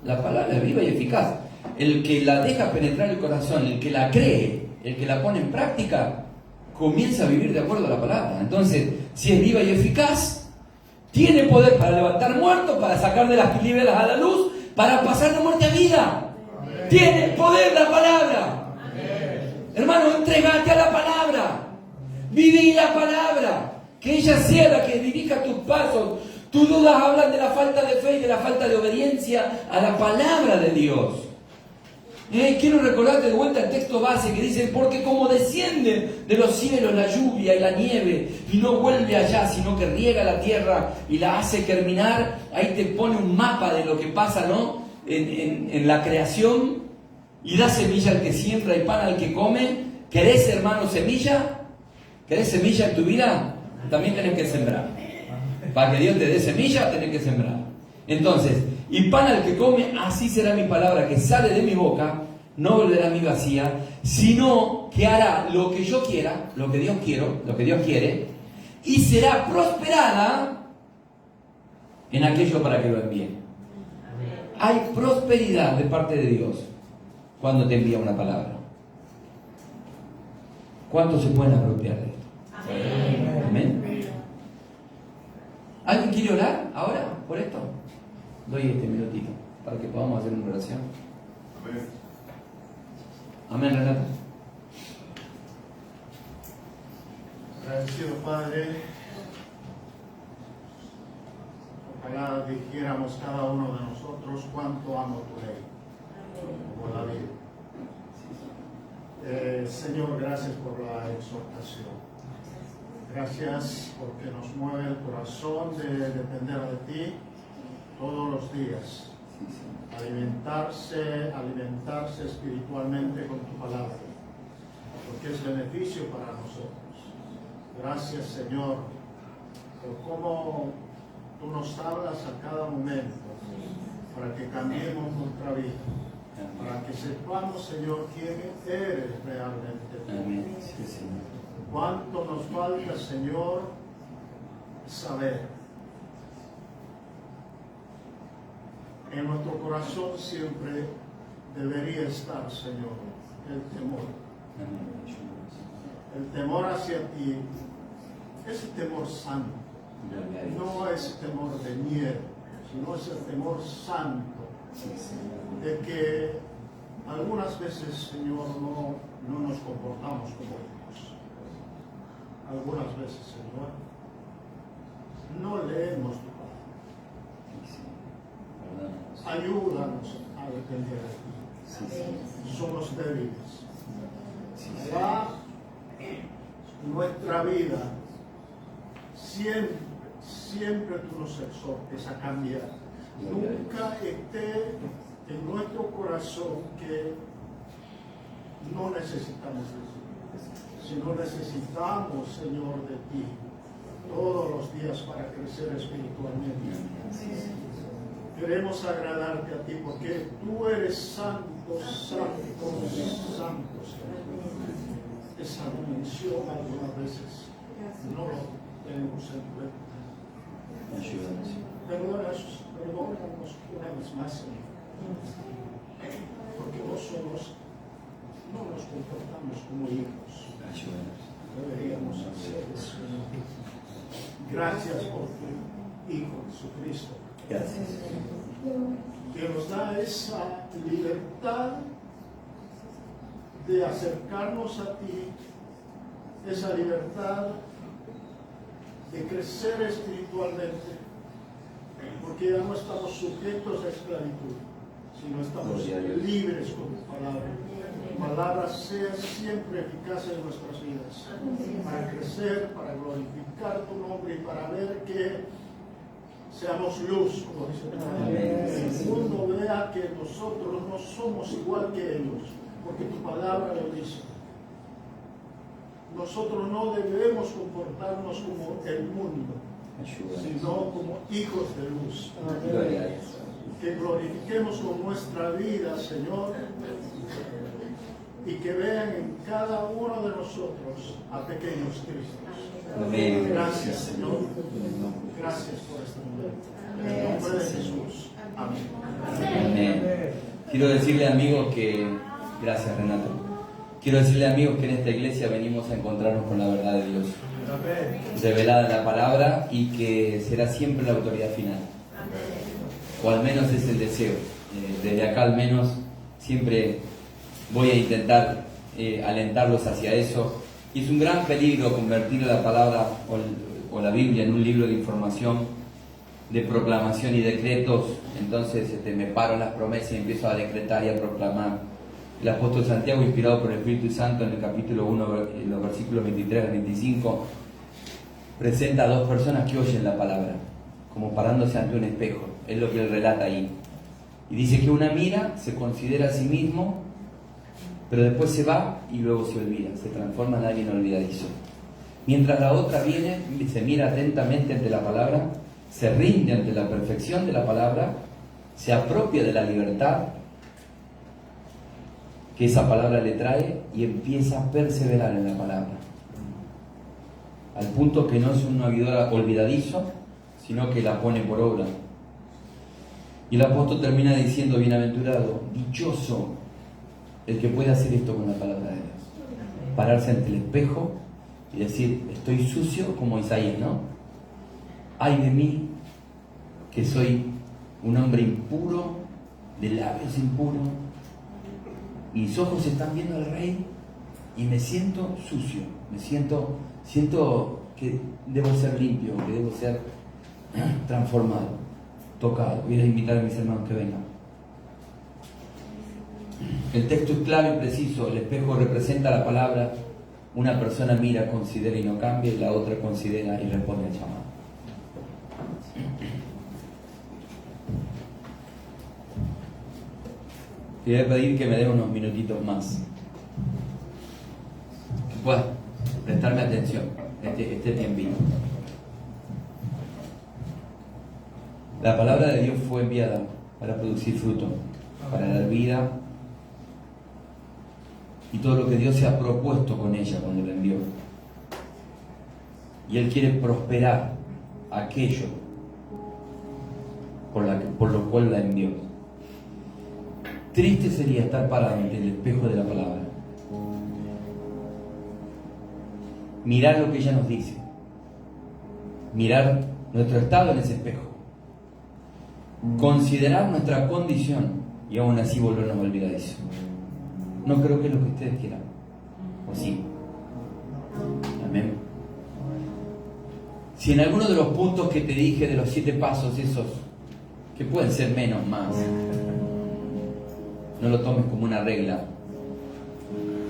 La palabra es viva y eficaz. El que la deja penetrar el corazón, el que la cree, el que la pone en práctica, comienza a vivir de acuerdo a la palabra. Entonces, si es viva y eficaz, tiene poder para levantar muertos, para sacar de las tinieblas a la luz, para pasar de muerte a vida. Amén. Tiene poder la palabra. Amén. Hermano, entregate a la palabra. Viví la palabra. Que ella sea la que dirija tus pasos. Tus dudas hablan de la falta de fe y de la falta de obediencia a la palabra de Dios. Quiero recordarte de vuelta el texto base que dice: porque como desciende de los cielos la lluvia y la nieve y no vuelve allá, sino que riega la tierra y la hace germinar. Ahí te pone un mapa de lo que pasa, ¿no? En la creación, y da semilla al que siembra y pan al que come. ¿Querés, hermano, semilla? ¿Querés semilla en tu vida? También tenés que sembrar. Para que Dios te dé semilla, tenés que sembrar. Entonces, y pan al que come, así será mi palabra que sale de mi boca, no volverá a mí vacía, sino que hará lo que yo quiera, lo que Dios quiere, y será prosperada en aquello para que lo envíe. Hay prosperidad de parte de Dios cuando te envía una palabra. ¿Cuántos se pueden apropiar de esto? Amén. ¿Alguien quiere orar ahora por esto? Doy este minutito para que podamos hacer una oración. Amén. Amén, Renato. Agradecido, Padre. Ojalá dijéramos cada uno de nosotros cuánto amo tu ley, como David. Señor, gracias por la exhortación. Gracias porque nos mueve el corazón de depender de ti todos los días. Alimentarse espiritualmente con tu palabra, porque es beneficio para nosotros. Gracias, Señor, por cómo tú nos hablas a cada momento para que cambiemos nuestra vida, para que sepamos, Señor, quién eres realmente tú. Amén. Sí, Señor. Cuánto nos falta, Señor, saber. En nuestro corazón siempre debería estar, Señor, el temor. El temor hacia ti, ese temor santo. No es temor de miedo, sino es el temor santo. De que algunas veces, Señor, no nos comportamos como hijos. Algunas veces, Señor, no leemos tu palabra. Ayúdanos a depender de ti. Somos débiles. Va nuestra vida, siempre tú nos exhortes a cambiar. Nunca esté en nuestro corazón que no necesitamos de ti, sino necesitamos, Señor, de ti todos los días para crecer espiritualmente. Queremos agradarte a ti porque tú eres santo, santo, santo, Señor. Esa dimensión algunas veces no lo tenemos en cuenta. Perdónanos una vez más, Señor, porque nosotros no nos comportamos como hijos. Deberíamos hacer eso. Gracias por tu Hijo Jesucristo. Gracias. Que nos da esa libertad de acercarnos a ti, esa libertad de crecer espiritualmente, porque ya no estamos sujetos a esclavitud, sino estamos libres con tu palabra. tu palabra sea siempre eficaz en nuestras vidas, para crecer, para glorificar tu nombre y para ver que seamos luz, como dice tu palabra. Que el mundo vea que nosotros no somos igual que ellos, porque tu palabra lo dice. Nosotros no debemos comportarnos como el mundo, sino como hijos de luz. Que glorifiquemos con nuestra vida, Señor, y que vean en cada uno de nosotros a pequeños Cristos. Gracias, Señor. Gracias por este momento. En el nombre de Jesús. Amén. Amén. Quiero decirle, amigos, que... Gracias, Renato. Quiero decirle, amigos, que en esta iglesia venimos a encontrarnos con la verdad de Dios, revelada en la palabra, y que será siempre la autoridad final. O al menos es el deseo. Desde acá al menos siempre voy a intentar alentarlos hacia eso. Y es un gran peligro convertir la palabra o la Biblia en un libro de información, de proclamación y decretos. Entonces me paro en las promesas y empiezo a decretar y a proclamar. El apóstol Santiago, inspirado por el Espíritu Santo, en el capítulo 1, en los versículos 23 al 25, presenta a dos personas que oyen la palabra, como parándose ante un espejo. Es lo que él relata ahí. Y dice que una mira, se considera a sí mismo, pero después se va y luego se olvida, se transforma en alguien olvidadizo. Mientras la otra viene, se mira atentamente ante la palabra, se rinde ante la perfección de la palabra, se apropia de la libertad que esa palabra le trae y empieza a perseverar en la palabra, al punto que no es un olvidadizo, sino que la pone por obra. Y el apóstol termina diciendo: bienaventurado, dichoso el que puede hacer esto con la palabra de Dios, pararse ante el espejo y decir: estoy sucio, como Isaías, ¿no? Ay de mí, que soy un hombre impuro, de labios impuros, mis ojos están viendo al Rey y me siento sucio, siento que debo ser limpio, que debo ser transformado, tocado. Voy a invitar a mis hermanos que vengan. El texto es claro y preciso. El espejo representa la palabra. Una persona mira, considera y no cambia, y la otra considera y responde al llamado. Te voy a pedir que me dé unos minutitos más, que puedas prestarme atención este tiempito. La palabra de Dios fue enviada para producir fruto, para dar vida, y todo lo que Dios se ha propuesto con ella cuando la envió. Y Él quiere prosperar aquello por lo cual la envió. Triste sería estar parado ante el espejo de la palabra, mirar lo que ella nos dice, mirar nuestro estado en ese espejo, considerar nuestra condición y aún así volvernos olvidadizos. No creo que es lo que ustedes quieran, ¿o sí? Amén. Si en alguno de los puntos que te dije, de los 7 pasos esos, que pueden ser menos, más, no lo tomes como una regla.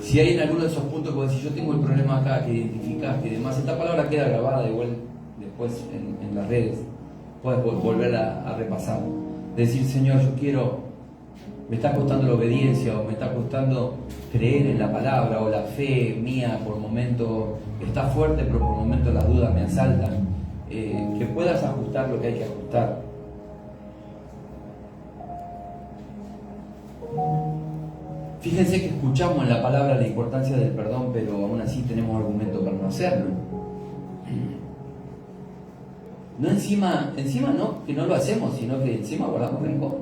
Si hay en alguno de esos puntos que vos decís: yo tengo el problema acá, que identificaste y demás, esta palabra queda grabada igual después en las redes, puedes volverla a repasar. Decir: Señor, yo quiero, me está costando la obediencia, o me está costando creer en la palabra, o la fe mía por momento está fuerte, pero por momento las dudas me asaltan. Que puedas ajustar lo que hay que ajustar. Fíjense que escuchamos en la palabra la importancia del perdón, pero aún así tenemos argumento para no hacerlo. No encima no, que no lo hacemos, sino que encima guardamos rencor.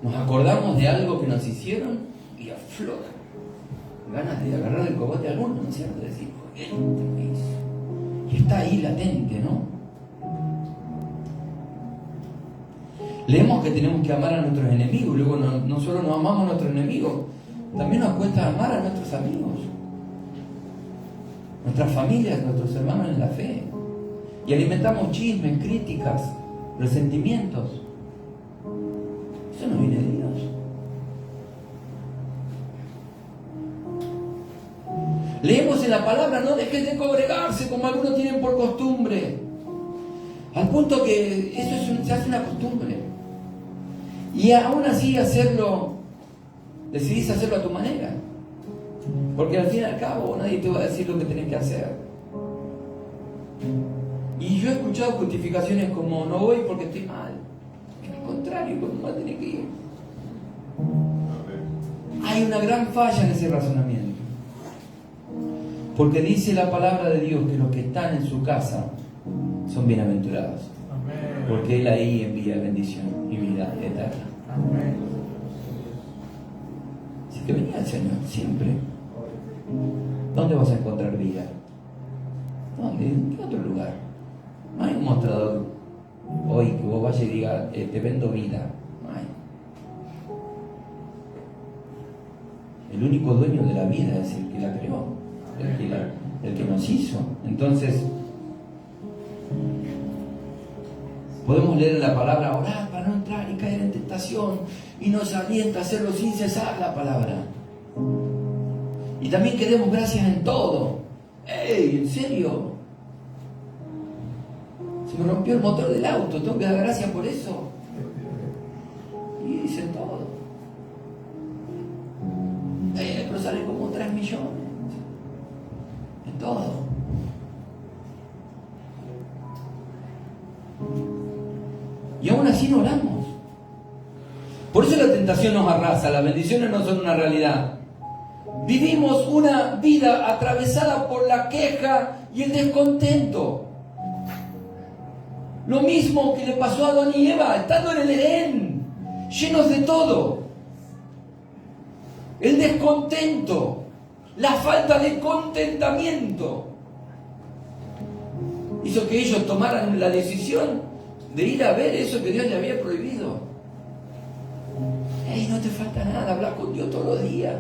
Nos acordamos de algo que nos hicieron y aflora ganas de agarrar el cogote a alguno, ¿no es cierto? De decir: esto me hizo. Y está ahí latente, ¿no? Leemos que tenemos que amar a nuestros enemigos, luego no solo nos amamos a nuestros enemigos, también nos cuesta amar a nuestros amigos, nuestras familias, nuestros hermanos en la fe. Y alimentamos chismes, críticas, resentimientos. Eso no viene de Dios. Leemos en la palabra, no dejes de congregarse como algunos tienen por costumbre. Al punto que eso se hace una costumbre. Y aún así decidís hacerlo a tu manera. Porque al fin y al cabo nadie te va a decir lo que tenés que hacer. Y yo he escuchado justificaciones como no voy porque estoy mal. Al contrario, porque no tenés que ir. Hay una gran falla en ese razonamiento. Porque dice la palabra de Dios que los que están en su casa son bienaventurados. Porque Él ahí envía bendición y vida eterna. Así que venía el Señor siempre. ¿Dónde vas a encontrar vida? ¿Dónde? ¿En qué otro lugar? No hay un mostrador hoy que vos vayas y digas, te vendo vida. No hay. El único dueño de la vida es el que la creó, el que nos hizo. Entonces, podemos leer la palabra, orar para no entrar y caer en tentación, y nos alienta a hacerlo sin cesar la palabra. Y también queremos gracias en todo. ¡Ey! ¿En serio? Se me rompió el motor del auto, tengo que dar gracias por eso. Y dicen todo. Pero sale como 3 millones. En todo. Y aún así no oramos. Por eso la tentación nos arrasa, las bendiciones no son una realidad. Vivimos una vida atravesada por la queja y el descontento. Lo mismo que le pasó a Adán y Eva, estando en el Edén, llenos de todo. El descontento, la falta de contentamiento, hizo que ellos tomaran la decisión de ir a ver eso que Dios le había prohibido. No te falta nada, habla con Dios todos los días.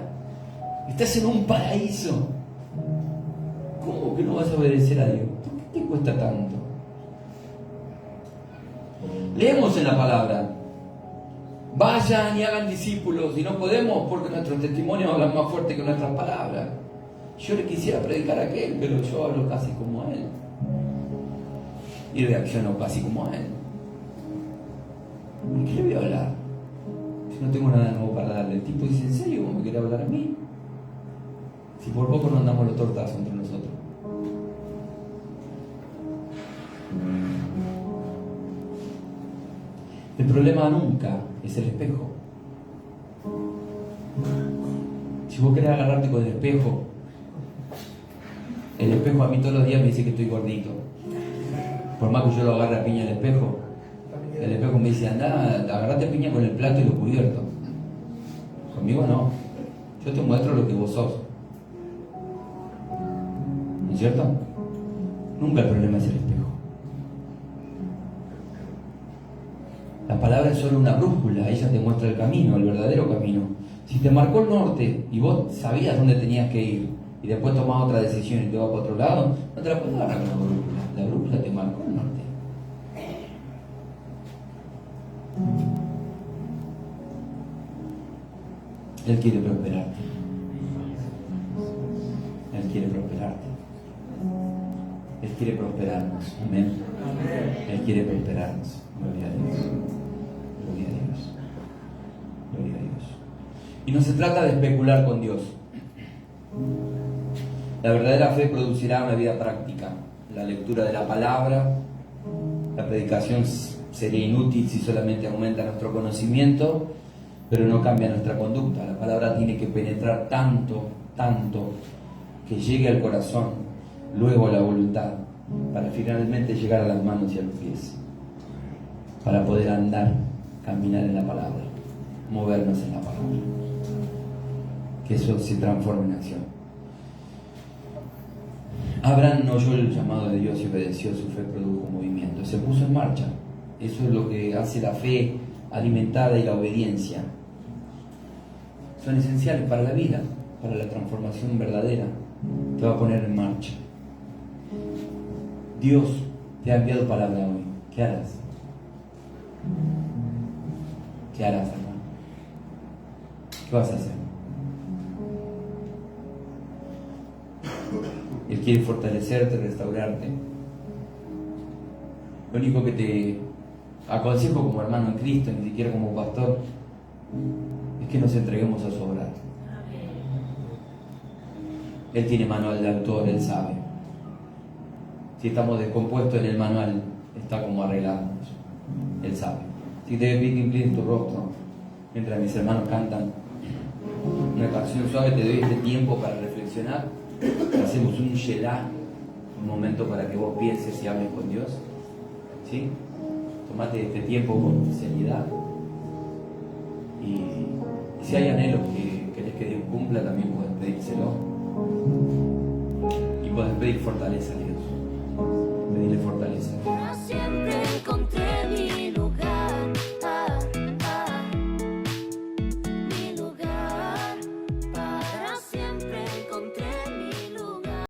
Estás en un paraíso. ¿Cómo que no vas a obedecer a Dios? ¿Por qué te cuesta tanto? Leemos en la palabra, vayan y hagan discípulos, y no podemos porque nuestros testimonios hablan más fuerte que nuestras palabras. Yo le quisiera predicar a aquel, pero yo hablo casi como a él y reacciono casi como a él. ¿Y qué le voy a hablar? Si no tengo nada nuevo para darle. El tipo dice, ¿en serio cómo me quiere hablar a mí? Si por poco no andamos los tortazos entre nosotros. El problema nunca es el espejo. Si vos querés agarrarte con el espejo a mí todos los días me dice que estoy gordito. Por más que yo lo agarre a piña al espejo, el espejo me dice, anda, agarrate a piña con el plato y lo cubierto. Conmigo no. Yo te muestro lo que vos sos. ¿No es cierto? Nunca el problema es el espejo. La palabra es solo una brújula, ella te muestra el camino, el verdadero camino. Si te marcó el norte y vos sabías dónde tenías que ir y después tomás otra decisión y te vas para otro lado, no te la puedes agarrar con la brújula. La brújula te marcó el norte. Él quiere prosperarte. Él quiere prosperarte. Él quiere prosperarnos. Amén. Él quiere prosperarnos. Gloria a Dios. Gloria a Dios. Gloria a Dios. Y no se trata de especular con Dios. La verdadera fe producirá una vida práctica. La lectura de la palabra, la predicación sería inútil si solamente aumenta nuestro conocimiento, pero no cambia nuestra conducta. La palabra tiene que penetrar tanto, que llegue al corazón, luego a la voluntad, para finalmente llegar a las manos y a los pies, para poder andar, caminar en la palabra, movernos en la palabra, que eso se transforme en acción. Abraham no oyó el llamado de Dios y obedeció, su fe produjo movimiento, se puso en marcha. Eso es lo que hace la fe alimentada y la obediencia. Son esenciales para la vida, para la transformación verdadera. Te va a poner en marcha. Dios te ha enviado palabra hoy. ¿Qué harás? ¿Qué harás, hermano? ¿Qué vas a hacer? Él quiere fortalecerte, restaurarte. Lo único que te aconsejo como hermano en Cristo, ni siquiera como pastor, es que nos entreguemos a su obra. Él tiene manual de autor, Él sabe. Si estamos descompuestos en el manual, está como arreglándonos. Él sabe. Si te ves inclina tu rostro, mientras mis hermanos cantan una canción suave, te doy este tiempo para reflexionar. Hacemos un Shelah, un momento para que vos pienses y hables con Dios. ¿Sí? Tomate este tiempo con seriedad. Y si hay anhelos que querés que Dios cumpla, también podés pedírselo. Y podés pedir fortaleza a Dios. Pedirle fortaleza.